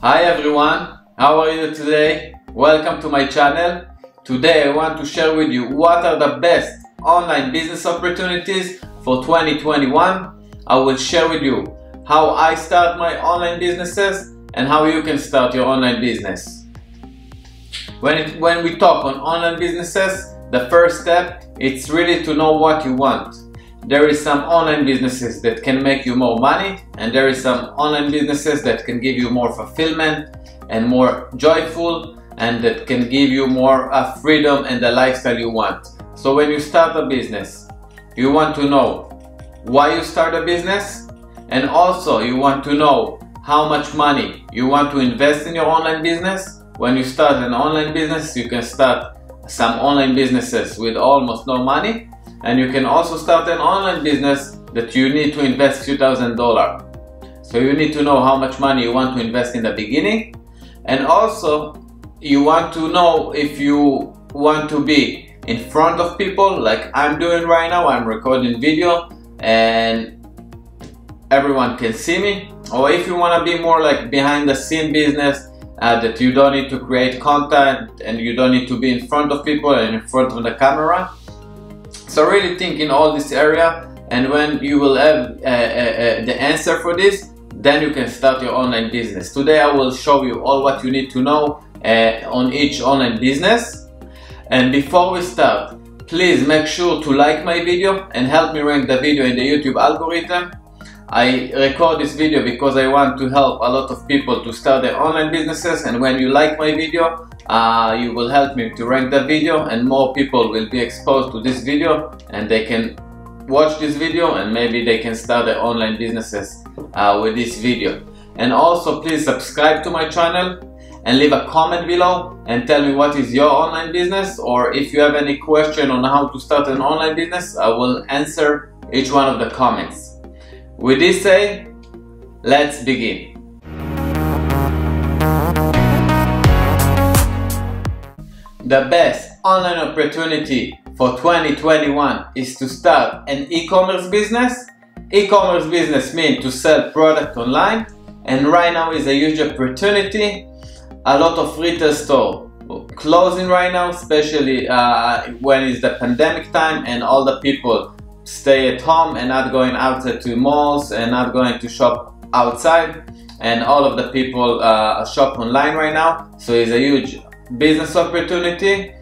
Hi everyone, how are you today? Welcome to my channel. Today I want to share with you what are the best online business opportunities for 2021. I will share with you how I start my online businesses and how you can start your online business. When we talk on online businesses, the first step is really to know what you want. There is some online businesses that can make you more money, and there is some online businesses that can give you more fulfillment and more joyful, and that can give you more freedom and the lifestyle you want. So when you start a business, you want to know why you start a business, and also you want to know how much money you want to invest in your online business. When you start an online business, you can start some online businesses with almost no money. And you can also start an online business that you need to invest few $1,000s. So you need to know how much money you want to invest in the beginning. And also you want to know if you want to be in front of people like I'm doing right now. I'm recording video and everyone can see me. Or if you want to be more like behind the scene business, that you don't need to create content and you don't need to be in front of people and in front of the camera. So really think in all this area, and when you will have the answer for this, then you can start your online business. Today I will show you all what you need to know on each online business. And before we start, please make sure to like my video and help me rank the video in the YouTube algorithm. I record this video because I want to help a lot of people to start their online businesses, and when you like my video, you will help me to rank the video, and more people will be exposed to this video and they can watch this video and maybe they can start their online businesses with this video. And also please subscribe to my channel and leave a comment below and tell me what is your online business, or if you have any question on how to start an online business, I will answer each one of the comments. With this said, let's begin. The best online opportunity for 2021 is to start an e-commerce business. E-commerce business means to sell product online, and right now is a huge opportunity. A lot of retail stores closing right now, especially when it's the pandemic time and all the people stay at home and not going outside to malls and not going to shop outside, and all of the people shop online right now. So it's a huge business opportunity.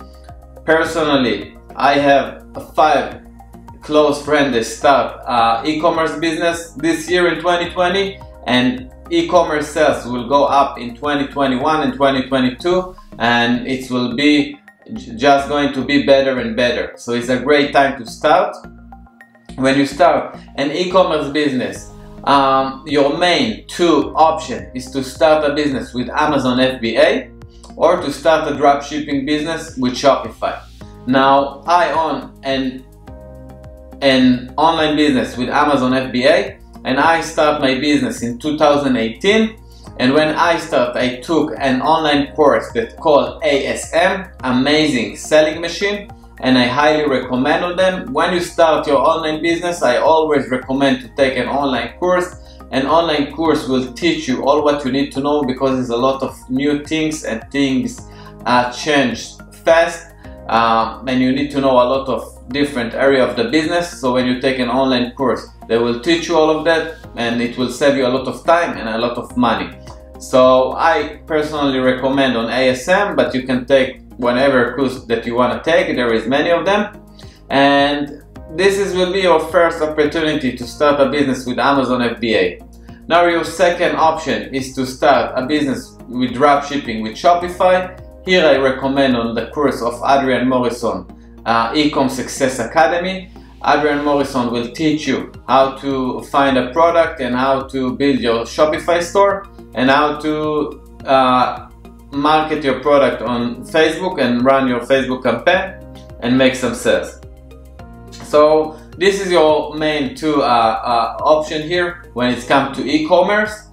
Personally, I have 5 close friends that start e-commerce business this year in 2020, and e-commerce sales will go up in 2021 and 2022, and it will be just going to be better and better. So it's a great time to start. When you start an e-commerce business, your main 2 options is to start a business with Amazon FBA or to start a dropshipping business with Shopify. Now, I own an online business with Amazon FBA, and I start my business in 2018. And when I start, I took an online course that called ASM, Amazing Selling Machine, and I highly recommend on them. When you start your online business, I always recommend to take an online course. An online course will teach you all what you need to know, because there's a lot of new things and things change fast, and you need to know a lot of different area of the business. So when you take an online course, they will teach you all of that, and it will save you a lot of time and a lot of money. So I personally recommend on ASM, but you can take whatever course that you want to take. There is many of them, and this will be your first opportunity to start a business with Amazon FBA. Now your second option is to start a business with dropshipping with Shopify. Here I recommend on the course of Adrian Morrison, Ecom Success Academy. Adrian Morrison will teach you how to find a product and how to build your Shopify store and how to market your product on Facebook and run your Facebook campaign and make some sales. So this is your main 2 option here when it comes to e-commerce.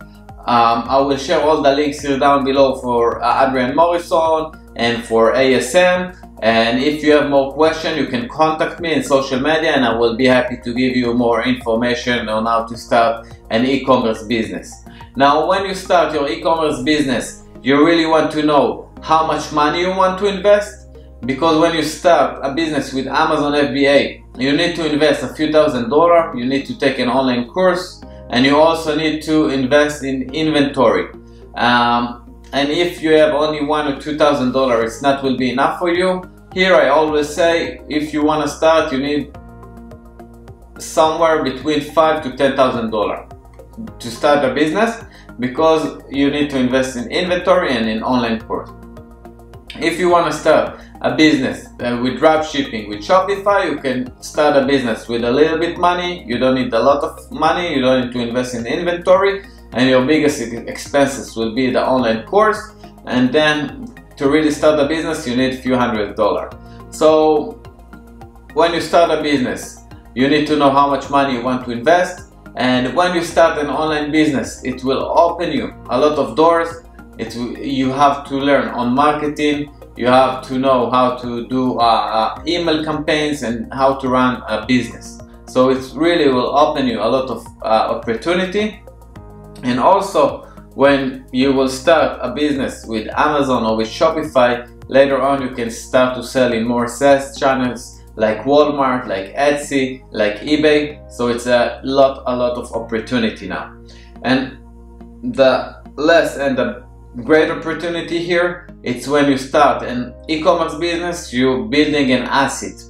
I will share all the links here down below for Adrian Morrison and for ASM. And if you have more questions, you can contact me in social media, and I will be happy to give you more information on how to start an e-commerce business. Now, when you start your e-commerce business, you really want to know how much money you want to invest, because when you start a business with Amazon FBA, you need to invest a few $1,000s, you need to take an online course, and you also need to invest in inventory. And if you have only $1,000 or $2,000, it's not will be enough for you. Here I always say, if you want to start, you need somewhere between $5,000 to $10,000 to start a business, because you need to invest in inventory and in online course. If you want to start a business with dropshipping with Shopify, you can start a business with a little bit money. You don't need a lot of money, you don't need to invest in inventory, and your biggest expenses will be the online course. And then to really start a business, you need a few $100s. So when you start a business, you need to know how much money you want to invest. And when you start an online business, it will open you a lot of doors. You have to learn on marketing, you have to know how to do email campaigns and how to run a business. So it really will open you a lot of opportunity. And also, when you will start a business with Amazon or with Shopify, later on you can start to sell in more sales channels like Walmart, like Etsy, like eBay. So it's a lot of opportunity now. And the less and the great opportunity here, it's when you start an e-commerce business, you're building an asset.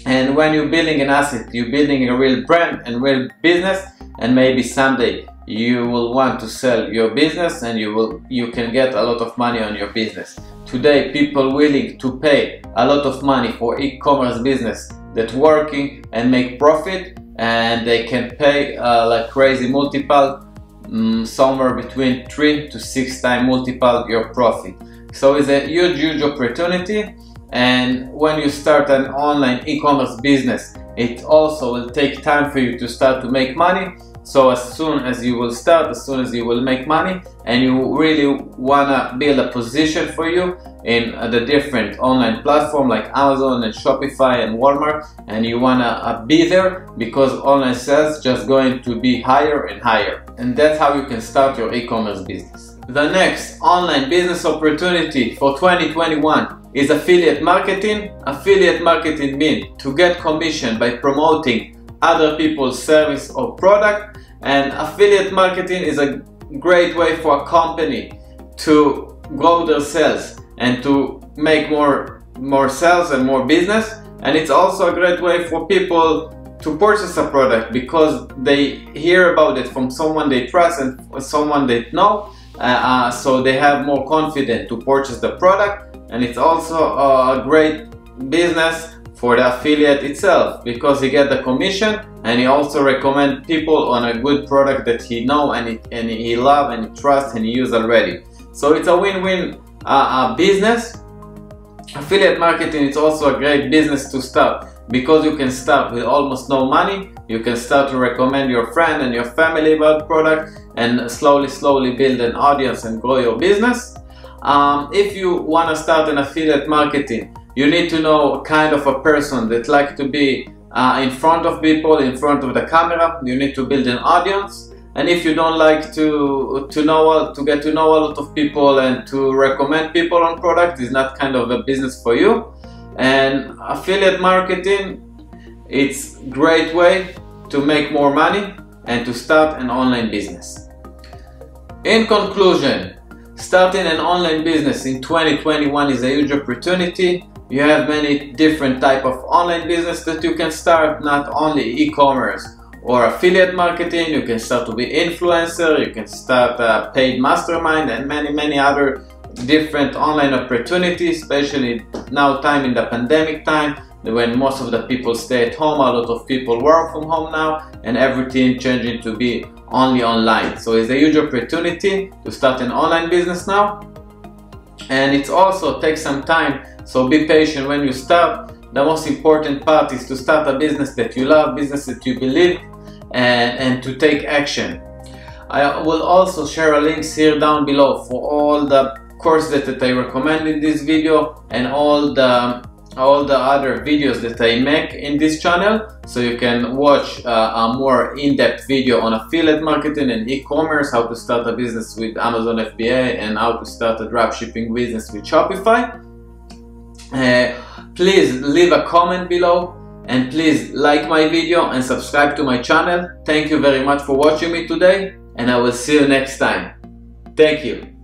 And when you're building an asset, you're building a real brand and real business, and maybe someday you will want to sell your business and you can get a lot of money on your business. Today, people willing to pay a lot of money for e-commerce business that's working and make profit, and they can pay like crazy multiple, somewhere between 3 to 6 times multiple your profit. So it's a huge opportunity. And when you start an online e-commerce business, it also will take time for you to start to make money. So as soon as you will start, as soon as you will make money, and you really wanna build a position for you in the different online platform like Amazon and Shopify and Walmart, and you wanna be there, because online sales just going to be higher and higher. And that's how you can start your e-commerce business. The next online business opportunity for 2021 is affiliate marketing. Affiliate marketing means to get commission by promoting other people's service or product. And affiliate marketing is a great way for a company to grow their sales and to make more sales and more business. And it's also a great way for people to purchase a product, because they hear about it from someone they trust and someone they know, so they have more confidence to purchase the product. And it's also a great business for the affiliate itself, because he get the commission and he also recommend people on a good product that he know and he love and he trust and he use already. So it's a win-win business. Affiliate marketing is also a great business to start, because you can start with almost no money. You can start to recommend your friend and your family about product, and slowly build an audience and grow your business. If you want to start an affiliate marketing, you need to know kind of a person that like to be in front of people, in front of the camera. You need to build an audience. And if you don't like to get to know a lot of people and to recommend people on product, is not kind of a business for you. And affiliate marketing, it's a great way to make more money and to start an online business. In conclusion, starting an online business in 2021 is a huge opportunity. You have many different types of online business that you can start, not only e-commerce or affiliate marketing. You can start to be influencer, you can start a paid mastermind, and many other different online opportunities, especially now time in the pandemic time, when most of the people stay at home. A lot of people work from home now, and everything changing to be only online. So it's a huge opportunity to start an online business now. And it also takes some time, so be patient when you start. The most important part is to start a business that you love, business that you believe, and to take action. I will also share links here down below for all the courses that I recommend in this video, and all the all the other videos that I make in this channel, so you can watch a more in-depth video on affiliate marketing and e-commerce, how to start a business with Amazon FBA, and how to start a dropshipping business with Shopify. Please leave a comment below, and please like my video and subscribe to my channel. Thank you very much for watching me today, and I will see you next time. Thank you.